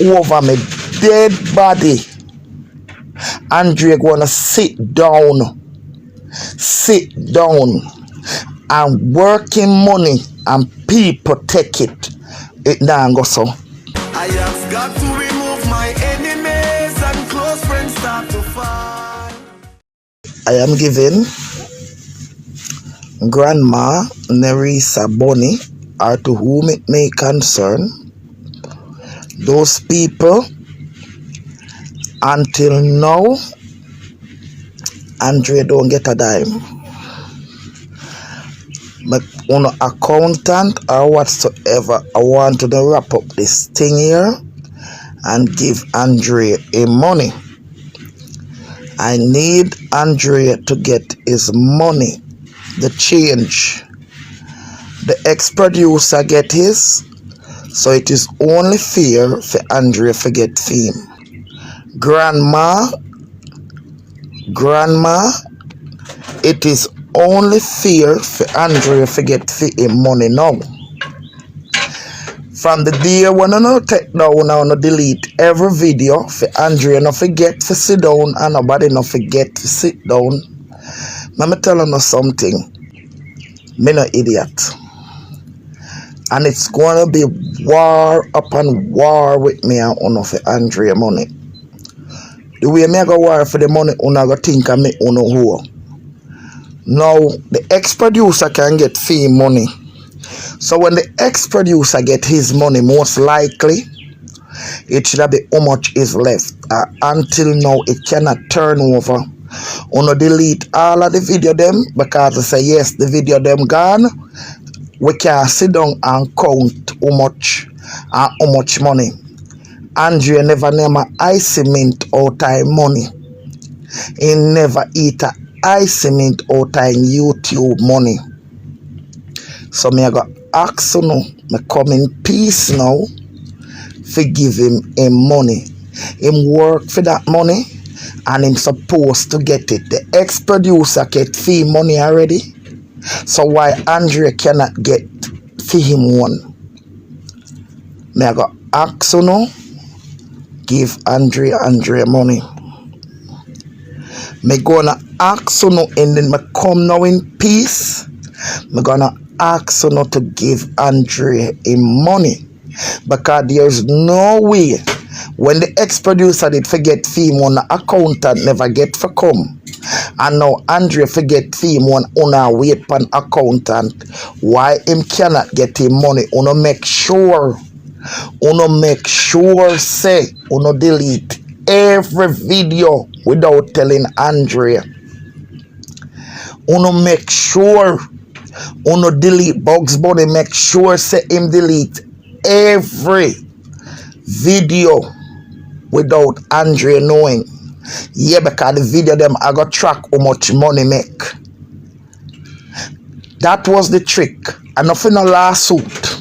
over my dead body. Andrea gonna sit down and working money and people take it. It now go so. I have got to remove my enemies and close friends start to fall. I am giving Grandma Nerissa Bonnie, or to whom it may concern, those people until now. Andrea don't get a dime. But on an accountant or whatsoever, I want to wrap up this thing here and give Andrea a money. I need Andrea to get his money, the change. The ex-producer get his, so it is only fair for Andrea to get fame. Grandma, it is only fair for Andrea to get him money now. From the day when I take down and delete every video for Andrea not forget to sit down and nobody not forget to sit down. Let me tell you something. Me no idiot. And it's gonna be war upon war with me and for Andrea money. The way me go war for the money, una go think of me uno who. Now the ex-producer can get fee money. So when the ex-producer get his money, most likely it should be how much is left. Until now, it cannot turn over. Uno delete all of the video them because they say yes, the video them gone. We can sit down and count how much and how much money. Andrea never name a ice mint out time money. He never eat a ice mint out time YouTube money. So me I got ask you now, me come in peace now, forgive him money. Him work for that money and him supposed to get it. The ex-producer get fee money already. So why Andrea cannot get fee him one? Me I got ask you now, give Andrea money. Me gonna ask you now and then me come now in peace. Me gonna ask you not to give Andrea him money because there's no way when the ex-producer did forget fee one accountant never get for come and now Andrea forget fee one on wait for an accountant. Why him cannot get him money? Uno make sure say uno delete every video without telling Andrea. Uno make sure uno delete Bugs Bunny, make sure say him delete every video without Andrea knowing. Yeah, because the video them I got track how much money make. That was the trick. And nothing no lawsuit.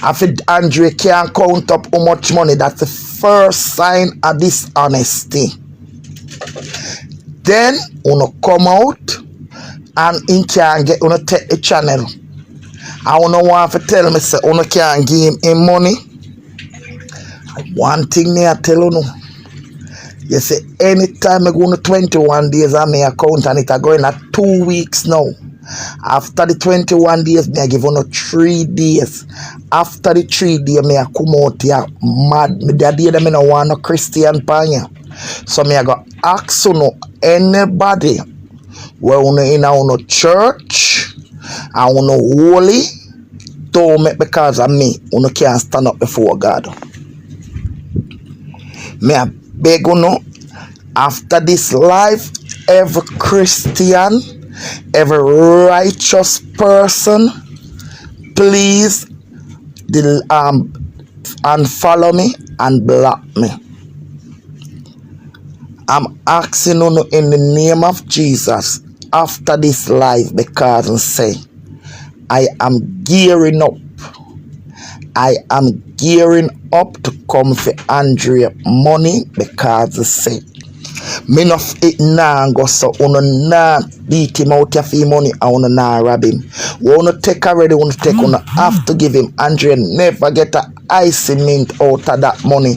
After Andrea can't count up how much money, that's the first sign of dishonesty. Then uno come out and in can get uno take the channel. I don't want to tell me say uno can't give him money. One thing me I tell you, you say anytime I go to 21 days on my account and it are going at 2 weeks now. After the 21 days, me I give you 3 days. After the 3 days, me I come out here mad. Me the day me no want no Christian panya. So me I go ask you no anybody where uno in a church and uno holy, don't make because of me, uno can't stand up before God. Me I beg uno, after this life, every Christian, every righteous person, please unfollow me and block me. I'm asking you in the name of Jesus after this life because I say I am gearing up. I am gearing up to come for Andrea money because I say Me no it nah go so uno nah beat him out of his money and uno nah rob him. We uno take already, uno take, uno have to give him. Andre never get a icy mint out of that money.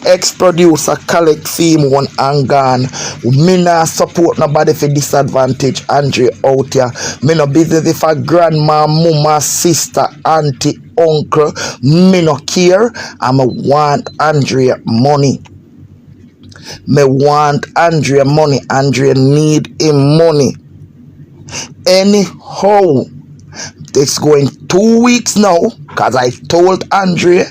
Ex-producer collect fee one and gone. Me nah support nobody for disadvantage Andre out here. Me no business if a grandma, mama, sister, auntie, uncle. Me no care. I want Andrea money. Me want Andrea money. Andrea need him money. Anyhow, it's going 2 weeks now, because I told Andrea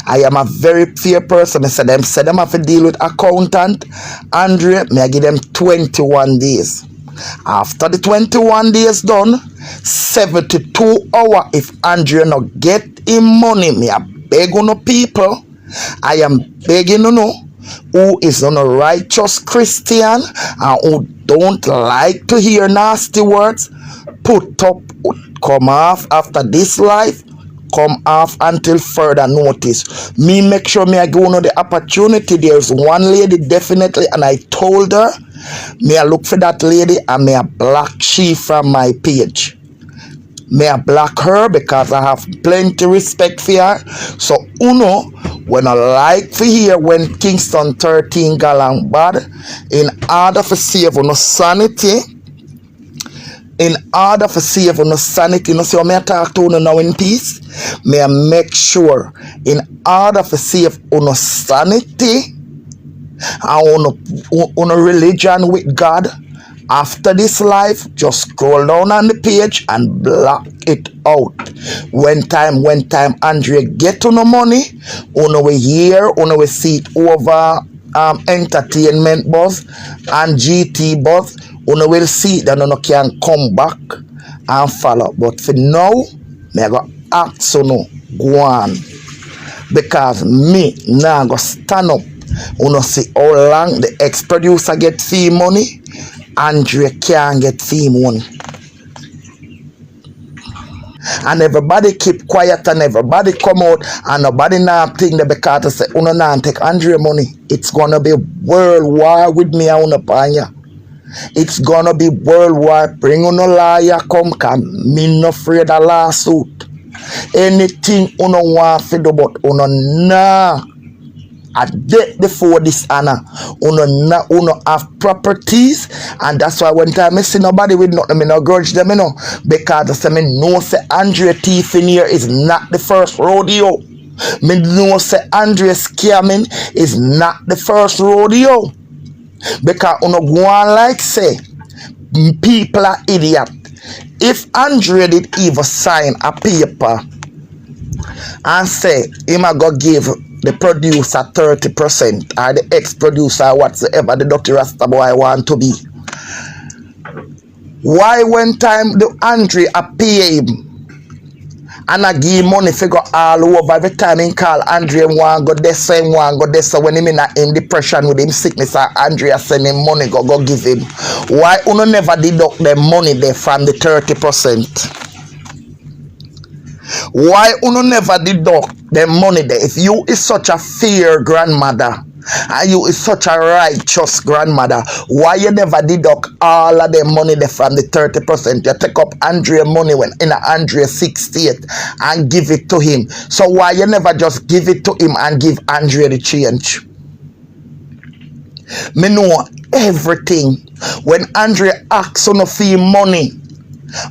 I am a very fair person. I said them have to deal with accountant. Andrea, may I give them 21 days. After the 21 days done, 72 hours, if Andrea not get him money, me I beg on the people. I am begging you know who is on a righteous Christian and who don't like to hear nasty words, put up, come off after this life, come off until further notice. Me make sure me I go on the opportunity. There's one lady definitely, and I told her me I look for that lady and me I block she from my page. Me I block her because I have plenty respect for her. So uno, when I like to hear when Kingston 13 gallon bad, in order for save on sanity, you know, so me I talk to you now in peace. Me I make sure in order for save on sanity and on religion with God, after this life, just scroll down on the page and block it out. When time Andrea get to no money, on we hear, on we see it over entertainment buzz and GT buzz, on will see that no can come back and follow. But for now, me go act so no go on. Because me now go stand up. Uno see how long the ex-producer get fee money, Andrea can't get fee money. And everybody keep quiet and everybody come out and nobody now think that because they say, uno now take Andrea money. It's gonna be world war with me and uno panya. It's gonna be world war. Bring uno lawyer come, me no afraid of lawsuit. Anything uno want to do, but uno nah. A day before this honor, uno have properties, and that's why when time I see nobody with nothing, I no grudge them, you know, because I say me know say Andrea thief in here is not the first rodeo. Me know say Andrea scamming is not the first rodeo, because uno go on like say people are idiot. If Andrea did even sign a paper and say him a go give the producer 30% or the ex-producer whatsoever the Dr. Rasta boy want to be, why when time the Andrea pay him and I give money figure all over every time he call Andrea want go this same one go this, so when him in depression with him sickness Andrea send him money go give him, why uno never deduct the money there from the 30%? Why uno never deduct the money there? If you is such a fair grandmother and you is such a righteous grandmother, why you never deduct all of the money there from the 30%? You take up Andrea money when in Andrea 68 and give it to him. So why you never just give it to him and give Andrea the change? Me know everything. When Andrea asks on a fee money,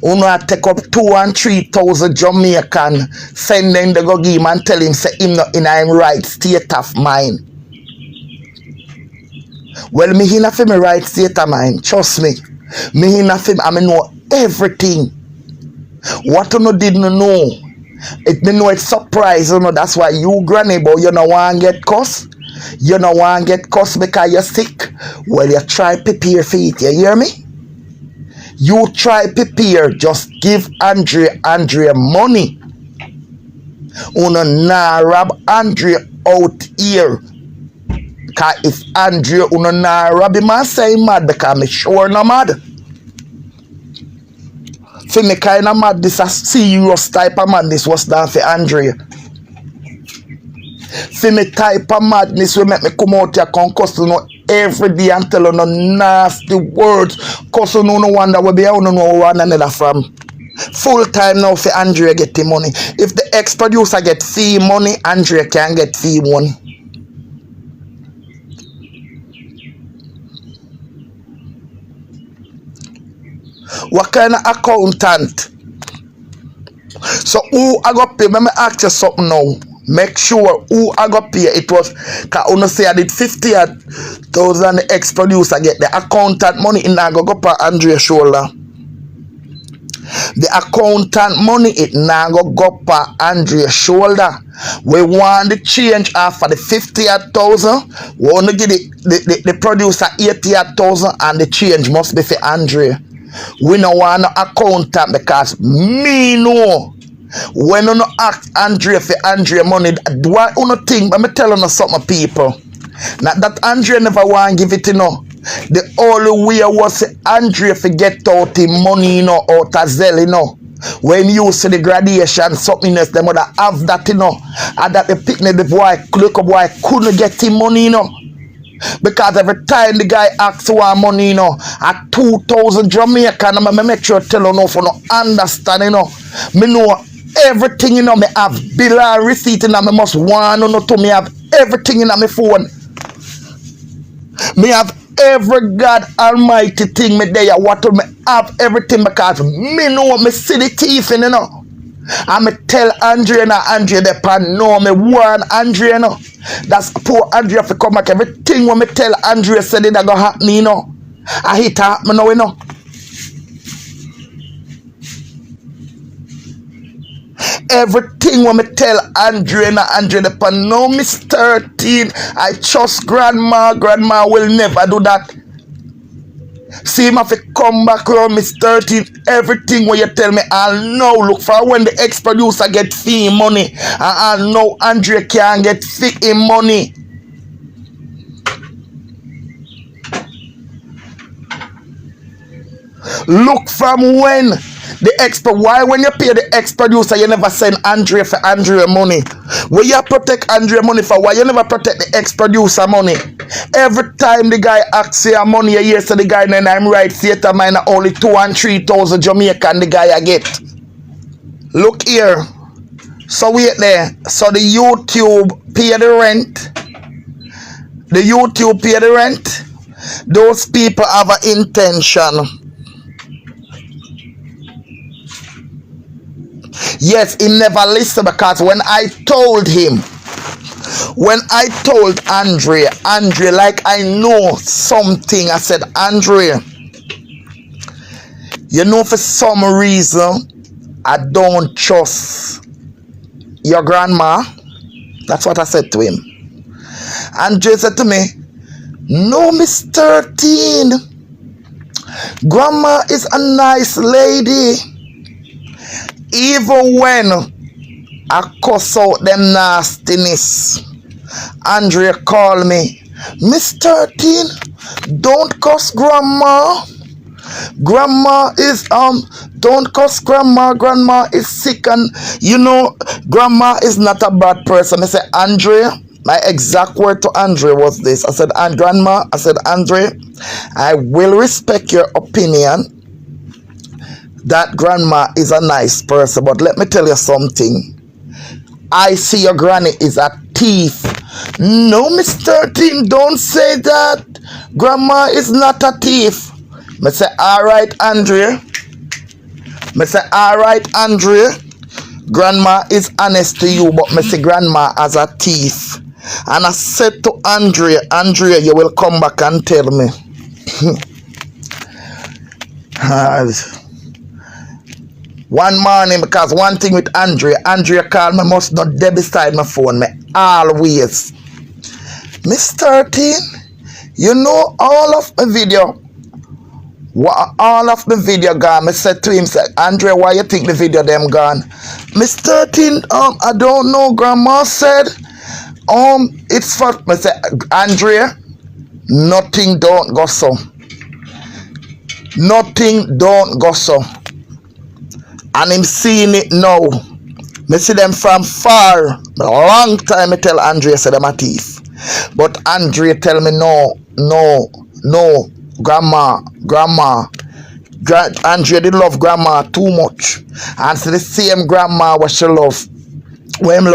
uno take up 2,000 and 3,000 Jamaican, send them the go give him and tell him say him not in him right state of mind. Well, me in a me right state of mind, trust me. Me in a I know everything. What you didn't know, it me know it's surprise, you know. That's why you granny boy, you know want get cuss. You know want get cuss because you're sick. Well, you try prepare for it. You hear me? You try prepare, just give Andrea money. Uno nah rob Andrea out here. Cause if Andrea uno nah rob him, I say mad because me sure no mad. For me kind of mad, this a serious type of madness was done for Andrea. For me type of madness will make me come out here concuss, you know, every day and tell no nasty words. Cause you no wonder we be no one another from. Full time now for Andrea get the money. If the ex-producer get fee money, Andrea can get fee money. What kind of accountant? So who I got pay? Let me ask you something now. Make sure who I got pay. It was cause you say I did 50,000 the ex-producer get the accountant money in I go per Andrea shoulder. The accountant money it now go per Andrea shoulder. We want the change after the 50,000. We want to give the producer 80,000 and the change must be for Andrea. We don't want no accountant because me know when you no ask Andrea for Andrea money, why you no think? But me telling you something, people. Not that Andrea never want to give it, you know. The only way was Andrea for get out the money, you know, out of Zell, you know. When you see the graduation, something else, they would have that, you know. And that the picnic, the boy, look up boy, couldn't get him money, you know. Because every time the guy asks for money, you know, at 2,000 Jamaican, I make sure tell you no for no understand, you know. Me know everything, you know, me have bill and receipt, and I must want to know to me have everything in my phone. Me have every God Almighty thing me there. What me have everything because me know me see the thief, you know. And me tell Andrea and Andrea the pan no me warn Andrea no. That's poor Andrea for come back. Everything when me tell Andrea said it that go happen, you know. I hit happen now, you know. Everything when me tell Andrea and Andrea the pan no miss 13. I trust grandma. Grandma will never do that. See him have to come back around Miss 13. Everything when you tell me, I'll know. Look for when the ex-producer get fee money. And I'll know Andrea can get fee money. Look from when the why when you pay the ex-producer you never send Andrea for Andrea money? Where you protect Andrea money for? Why you never protect the ex-producer money? Every time the guy asks you money a year, so the guy then I'm right theater mine only 2,000 and 3,000 Jamaican the guy I get. Look here. So wait there. So the YouTube pay the rent. The YouTube pay the rent. Those people have an intention. Yes, he never listened because when I told him, when I told Andrea, like I know something, I said, Andrea, you know for some reason, I don't trust your grandma. That's what I said to him. Andrea said to me, no, Miss 13. Grandma is a nice lady. Even when I cuss out them nastiness, Andrea called me, Miss 13, don't cuss grandma. Grandma is don't cuss grandma. Grandma is sick, and you know grandma is not a bad person. I said, Andrea, my exact word to Andrea was this. I said, and grandma, I said, Andrea, I will respect your opinion that grandma is a nice person, but let me tell you something. I see your granny is a thief. No, Miss 13, don't say that. Grandma is not a thief. I say, alright, Andrea. I say, alright, Andrea. Grandma is honest to you, but I say grandma as a thief. And I said to Andrea, Andrea, you will come back and tell me. One morning, because one thing with Andrea called me, must not dead beside my phone, me always. Miss 13, you know all of the video. All of the video gone. I said to him, said, Andrea, why you think the video them gone? Miss 13, I don't know. Grandma said, it's for, I said, Andrea, nothing don't go so. Nothing don't go so. And him seeing it now. Me see them from far. A long time I tell Andrea say them a thief. But Andrea tell me no. No, grandma. Andrea did love grandma too much. And so the same grandma what she love. Where him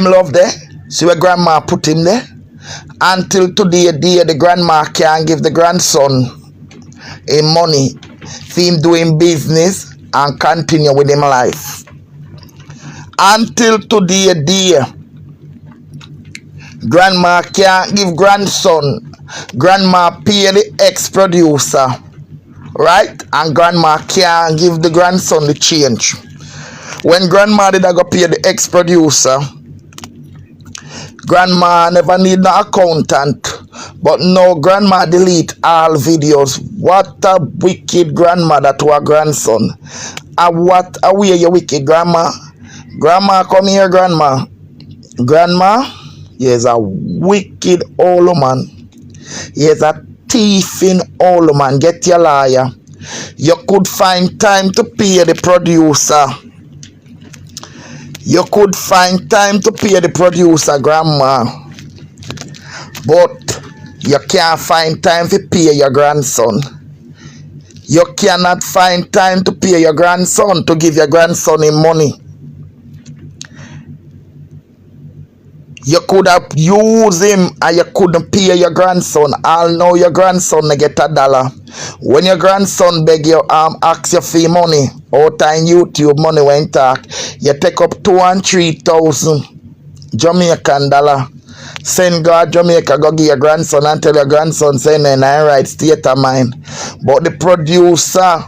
love there? See where grandma put him there? Until today, the grandma can't give the grandson him money for him doing business and continue with him life. Until today, grandma can't give grandson. Grandma pay the ex-producer, right? And grandma can't give the grandson the change. When grandma did I go pay the ex-producer, grandma never need no accountant. But no, grandma delete all videos. What a wicked grandmother to her grandson. And what a way you wicked grandma. Grandma, come here, grandma. Grandma, he's a wicked old man. He's a thieving old man. Get your liar. You could find time to pay the producer. You could find time to pay the producer, grandma. But you can't find time to pay your grandson. You cannot find time to pay your grandson, to give your grandson him money. You could have used him and you couldn't pay your grandson. I'll know your grandson get $1. When your grandson beg you, ask you for money, out on YouTube money when talk, you take up 2,000 and 3,000 Jamaican dollar. Send God Jamaica, go give your grandson and tell your grandson, say, no, I right state of mind. But the producer,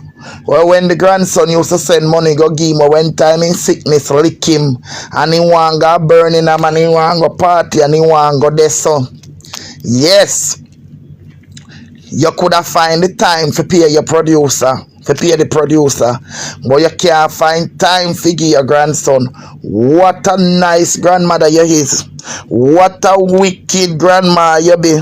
well, when the grandson used to send money, go give him when time in sickness, lick him, and he want go burning him, and he want go party, and he want go there, so. Yes, you could have find the time to pay your producer, to pay the producer, but you can't find time to give your grandson. What a nice grandmother you is. What a wicked grandma you be.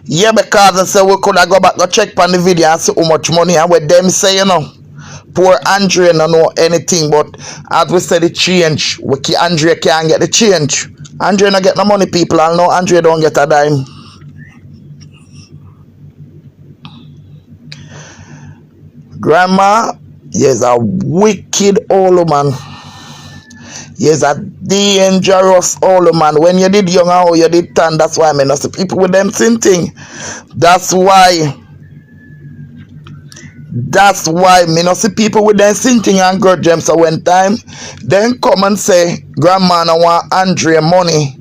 Yeah, because I say we could have go back go check on the video and see how much money and what them say, you know. Poor Andrea don't know anything, but as we say the change, Andrea can't get the change. Andrea don't get no money, people. I know Andrea don't get a dime. Grandma, yes, a wicked old man. Yes, a dangerous old man. When you did young or you did tan, that's why I mean, the people with them same thing. That's why me not see people with them same thing and grudge them. So when time, then come and say, grandma no want Andrea money.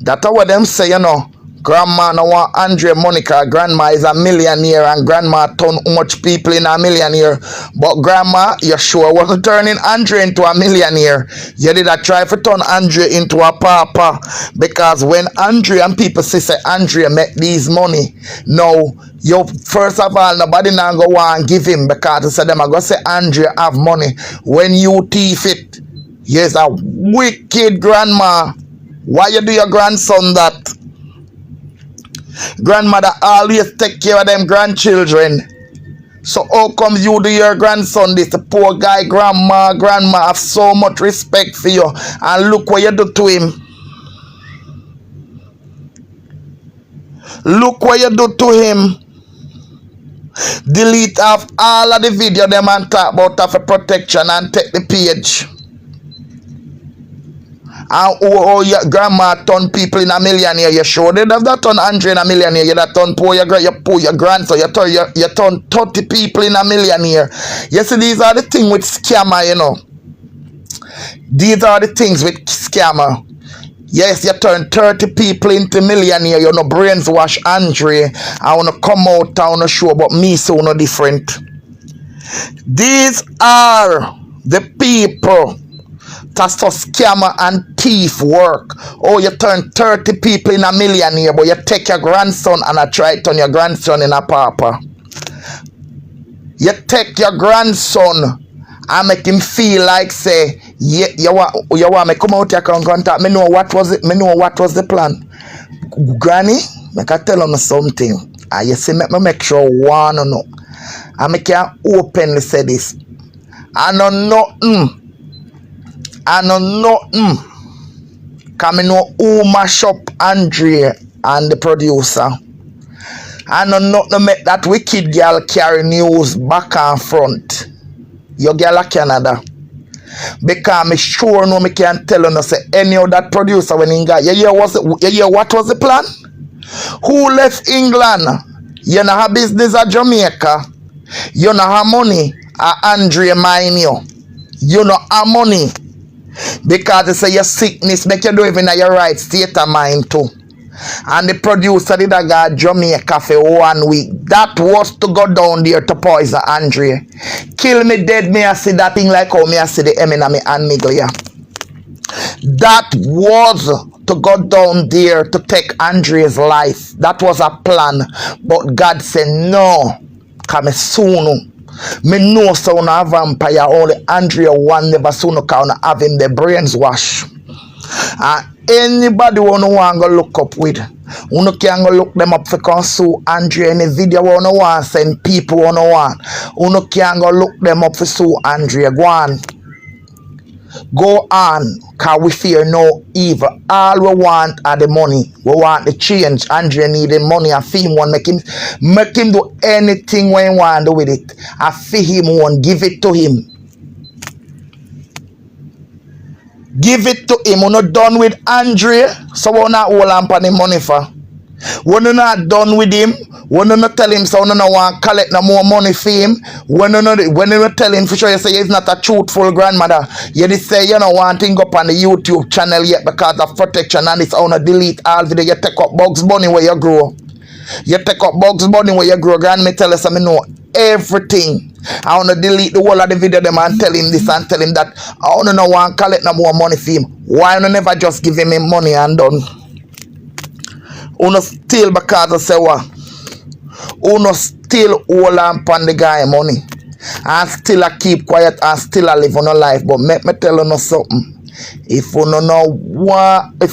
That's what them say, you know. Grandma no want Andrea money because grandma is a millionaire and grandma turn how much people in a millionaire. But grandma, you sure wasn't turning Andrea into a millionaire. You did a try to turn Andrea into a papa. Because when Andrea and people say Andrea make these money, no, you first of all, nobody now go and give him because they say them are going to say Andrea have money. When you thief it, yes, a wicked grandma. Why you do your grandson that? Grandmother always take care of them grandchildren. So how come you do your grandson this? The poor guy, grandma have so much respect for you. And look what you do to him. Look what you do to him. Delete off all of the video them and talk about of a protection and take the page. And your grandma turn people in a millionaire. You sure they have that turn Andrea in a millionaire? You that turn poor your grandson. You turn 30 people in a millionaire. You see, these are the things with scammer, you know. These are the things with scammer. Yes, you turn 30 people into millionaire. You know, brains wash Andrea. I want to come out, I want to show, but me so no different. These are the people that's for scammer and thief work. Oh, you turn 30 people in a millionaire, but you take your grandson and I try to turn your grandson in a pauper. You take your grandson and make him feel like say, yeah, you want me come out here and contact me know what was it, me know what was the plan. Granny, make I tell you something. And you see, make sure one or no. I make you openly say this. I know nothing. Cause me know who mash up Andrea and the producer. I know not to make that wicked girl carry news back and front. Your girl a Canada. Because me sure no me can tell you no say any of that producer when he got you hear what was the plan? Who left England? You know her business at Jamaica. You know her money at Andrea mine you. You know her money. Because they say your sickness make you do even at your right state of mind too. And the producer did a go Jamaica for 1 week. That was to go down there to poison Andrea. Kill me dead, me I see that thing like how me I see the Eminem and Miglia. That was to go down there to take Andrea's life. That was a plan. But God said no. Come soon. Me know so on a vampire only Andrea one never soon can have him the brains wash. Anybody wanna go look up with, you can go look them up for sue Andrea. Any video wanna want send people wanna want, you can go look them up for sue Andrea. Go on, cause we fear no evil. All we want are the money. We want the change. Andrea need the money. I feel him one make him do anything when he want to do with it. I feel him one, give it to him. Give it to him. We're not done with Andrea, so we're not hold on for the money for. We're not done with him. We're not tell him so we don't want to collect no more money for him. When you not tell him for sure you say he's not a truthful grandmother. You just say you don't want him go up on the YouTube channel yet because of protection and it's on to delete all video. You take up Bugs Bunny where you grow. You take up Bugs Bunny where you grow. Grand me tell us I know everything. I want to delete the whole of the video them and tell him this and tell him that. I want to know want to collect no more money for him. Why you never just give him money and done? Uno still because I say what? Uno still hold on upon the guy money. And still I keep quiet and still I live on a life. But make me tell you something. If you no want to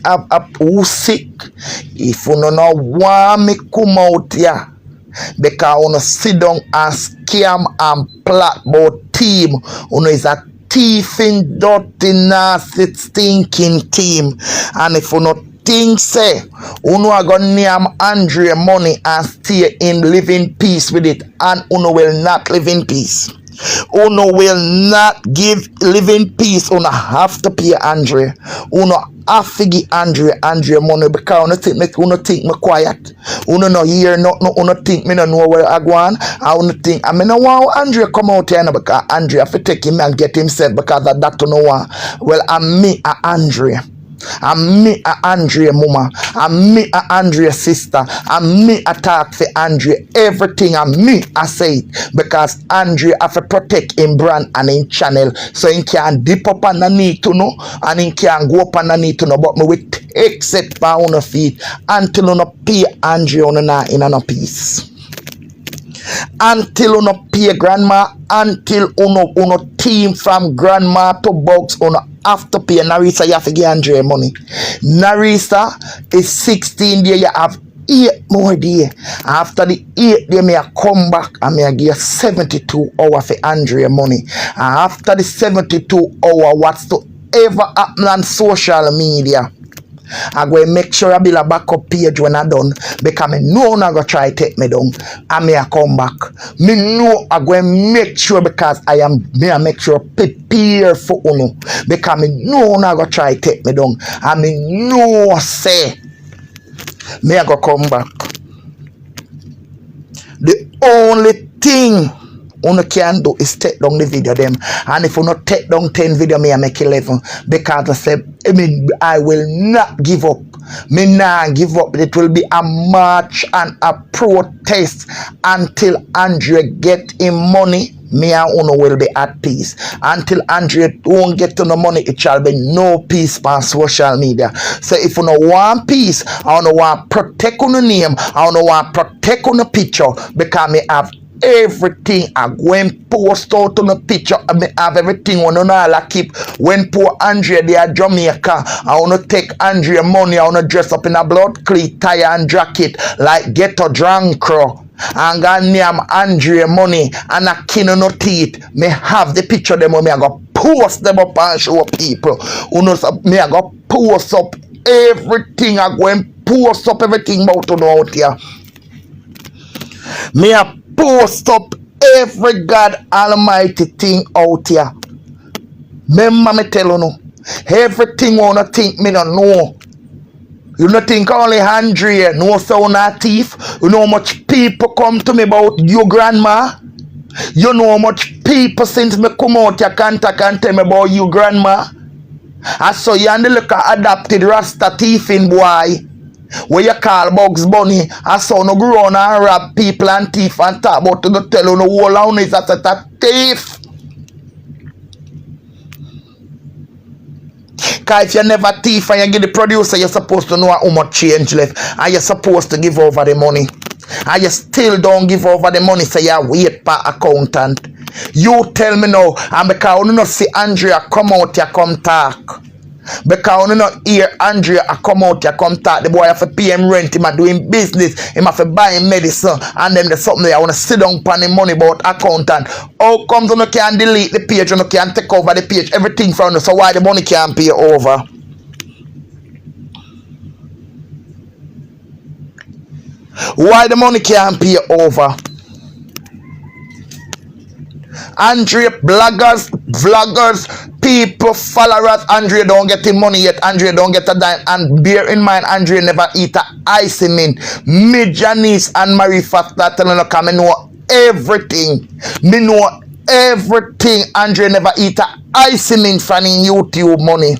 have a who sick, if you no want me come out here, because you sit down and scam and plot about team, you is a thieving, dirty, nasty, stinking team. And if you not think say, you are going to name Andrea money and stay in living peace with it, and you will not live in peace. Uno will not give living peace. Uno have to pay Andrea. Uno have to give Andrea money because uno think me quiet. Uno no hear nothing. Uno think me no know where I go on. I uno think I mean no want Andrea come out here because Andrea have to take him and get himself because of that to no one. Well, I'm me Andrea. I'm me Andrea mama. I'm me Andrea sister. I'm me attack for Andrea. Everything I'm me I say it because Andrea have to protect him brand and him channel so he can dip up underneath to know and he can go up underneath to know. But me with except for on feet until you no pay Andrea on in no peace. Until you pay grandma, until you team from grandma to Bugs, you have to pay Narisa. You have to give Andrea money. Narisa is 16 days. You have 8 more days. After the 8 days, I come back and I give 72 hours for Andrea money. And after the 72 hours, what's to ever happen on social media, I go make sure I build a backup page when I done because me know I go try to take me down and me I come back. Me know I go make sure because I make sure prepare for uno because me know I go try to take me down and me know say me I go come back. The only thing uno can do is take down the video them, and if you not take down 10 video, me I make 11 because I said I will not give up. Me not give up. It will be a march and a protest until Andrea get him money. Me and uno will be at peace. Until Andrea won't get to no money, it shall be no peace on social media. So if you no want peace, I don't want protect on the name, I don't want protect on the picture because me have everything. I go and post out on the picture. I have everything on all I keep. When poor Andrea they are Jamaica, I want to take Andrea money. I want to dress up in a blood cleat tie and jacket like Ghetto Drunk Crow. And got name Andrea money and a kin no teeth. Me have the picture them when me I go post them up and show people. Me I go post up everything. I go and post up everything about to know out here. Me a post up every God Almighty thing out here. Remember me tell you no. Everything wanna think me don't know. You don't think only Andrea no sound a thief? You know how much people come to me about your grandma? You know how much people since me come out here contact and tell me about your grandma? I saw you and the look adopted Rasta thiefing boy. Where you call Bugs Bunny, I saw no grow on and rob people and thief and talk about to tell you no whole town is a thief. Because if you never thief and you give the producer, you're supposed to know how much change left. And you're supposed to give over the money. And you still don't give over the money, so you wait for accountant. You tell me now, and because you don't see Andrea come out here come talk. Because you don't hear Andrea come out here come talk. The boy have to pay him rent, him a doing business, him have to buy him medicine, and then there's something there. I want to sit down upon the money about accountant. How comes you can delete the page, you can take over the page, everything from you, so why the money can't pay over? Why the money can't pay over? Andrea, bloggers, vloggers, people, followers, Andrea don't get the money yet, Andrea don't get a dime, and bear in mind, Andrea never eat a icing in. Me, Janice, and Marie Foster telling you, come, I know everything. Me know everything. Andrea never eat a icing in from YouTube money.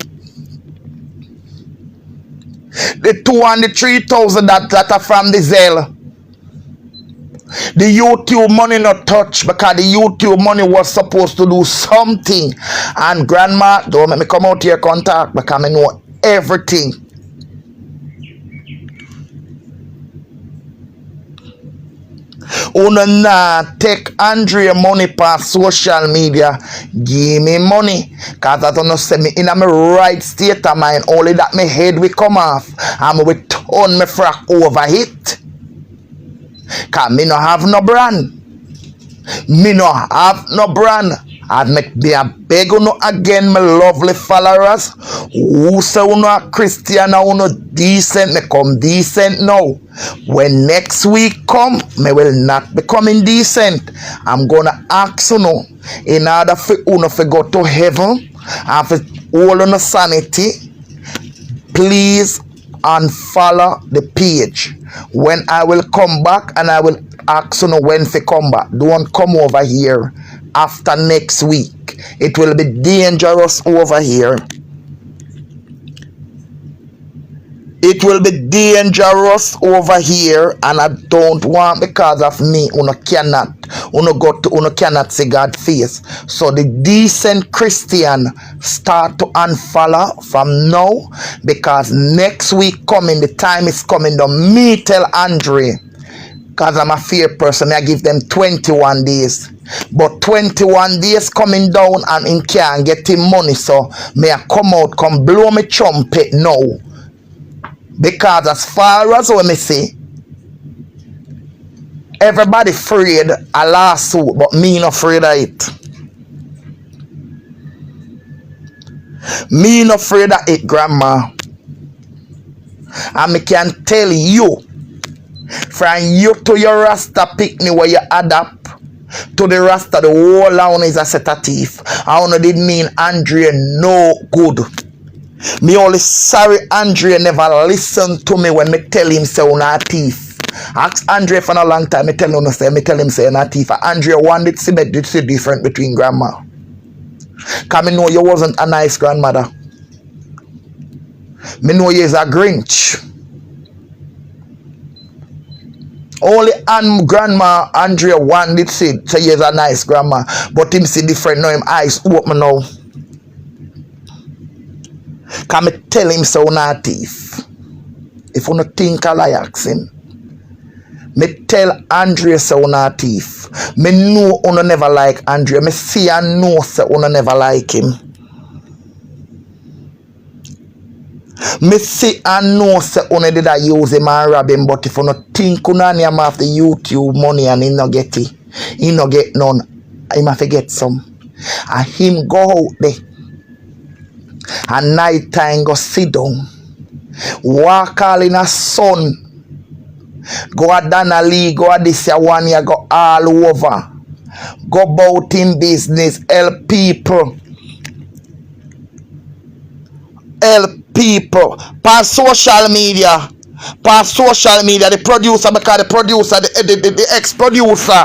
The 2 and the 3,000 that are from the Zelle. The YouTube money not touch because the YouTube money was supposed to do something. And grandma, don't make me come out here contact because I know everything. Una nah take Andrea money past social media. Give me money. Cause I don't know say me in my right state of mind. Only that my head will come off. And we turn my frack over it. Cause me no have no brand. Me no have no brand. I'd make me a beg you no again, my lovely followers. Who say you no a Christian or no decent, me come decent now. When next week come, me will not be coming decent. I'm gonna ask you no, in order for you to go to heaven and for all on sanity, please unfollow the page. When I will come back and I will ask you when to come back. Don't come over here after next week. It will be dangerous over here. It will be dangerous over here, and I don't want because of me. Uno cannot see God's face. So the decent Christian start to unfollow from now, because next week coming, the time is coming. Down. Me tell Andre, because I'm a fair person, I give them 21 days. But 21 days coming down and him can't get him money, so may I come out, come blow me trumpet now. Because as far as what me say, everybody afraid a lawsuit, but me not afraid of it. Me not afraid of it, grandma. And me can tell you, from you to your Rasta picnic where you adapt, to the Rasta, the whole town is a set of thief. I don't know did mean Andrea no good. Me only sorry Andrea never listen to me when me tell him say I'm a thief. Ask Andrea for a long time, me tell him say I'm a thief. Andrea wanted to see the difference between grandma. Cause me know you wasn't a nice grandmother. Me know you is a Grinch. Only grandma Andrea wanted to say you's a nice grandma. But him see different now, him eyes open now. Can me tell him so not thief. If you don't think I ask him. Me tell Andrea so not thief. Me know you never like Andrea. Me see and know so you never like him. Me see and know so you did I use him and rob him. But if you don't think you don't have the YouTube money and he no get it, he no get none, he must get some. And him go out there And night time go sit down. Walk all in a sun. Go a Donnelly, go a this ya one year, go all over. Go about in business, help people. Help people. Pass social media. Pass social media. The producer, because the producer, the ex-producer.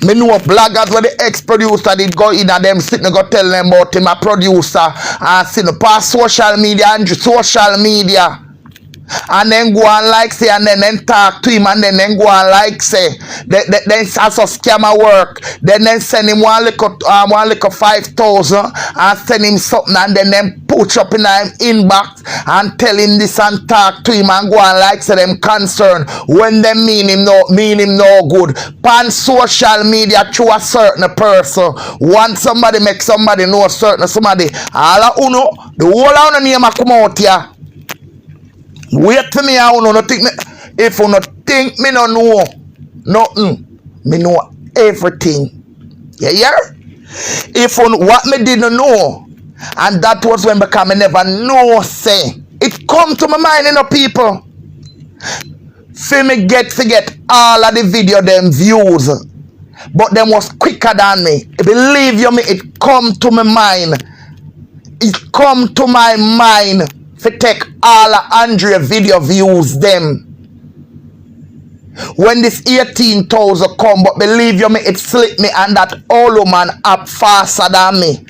Me know bloggers where the ex-producer did go in and them sitting and go tell them about him a producer. And see no pass social media and social media. And then go and like say and then talk to him and then go and like say then also scammer work. Then send him one little 5,000 and send him something and then push up in him inbox and tell him this and talk to him and go and like say them concern when they mean him no good. Pan social media through a certain person. Once somebody make somebody know a certain somebody, all of uno, the whole of uno name a come out here. Wait for me, I don't know. Think me. If you not think me no know nothing, me know everything. Yeah. If you what me didn't know, and that was when become me never know say it come to my mind, you know, people. For me get all of the video them views, but them was quicker than me. Believe you me, it come to my mind. It come to my mind. For take all of Andrea video views them. When this 18,000 come, but believe you me, it slipped me and that all man up faster than me.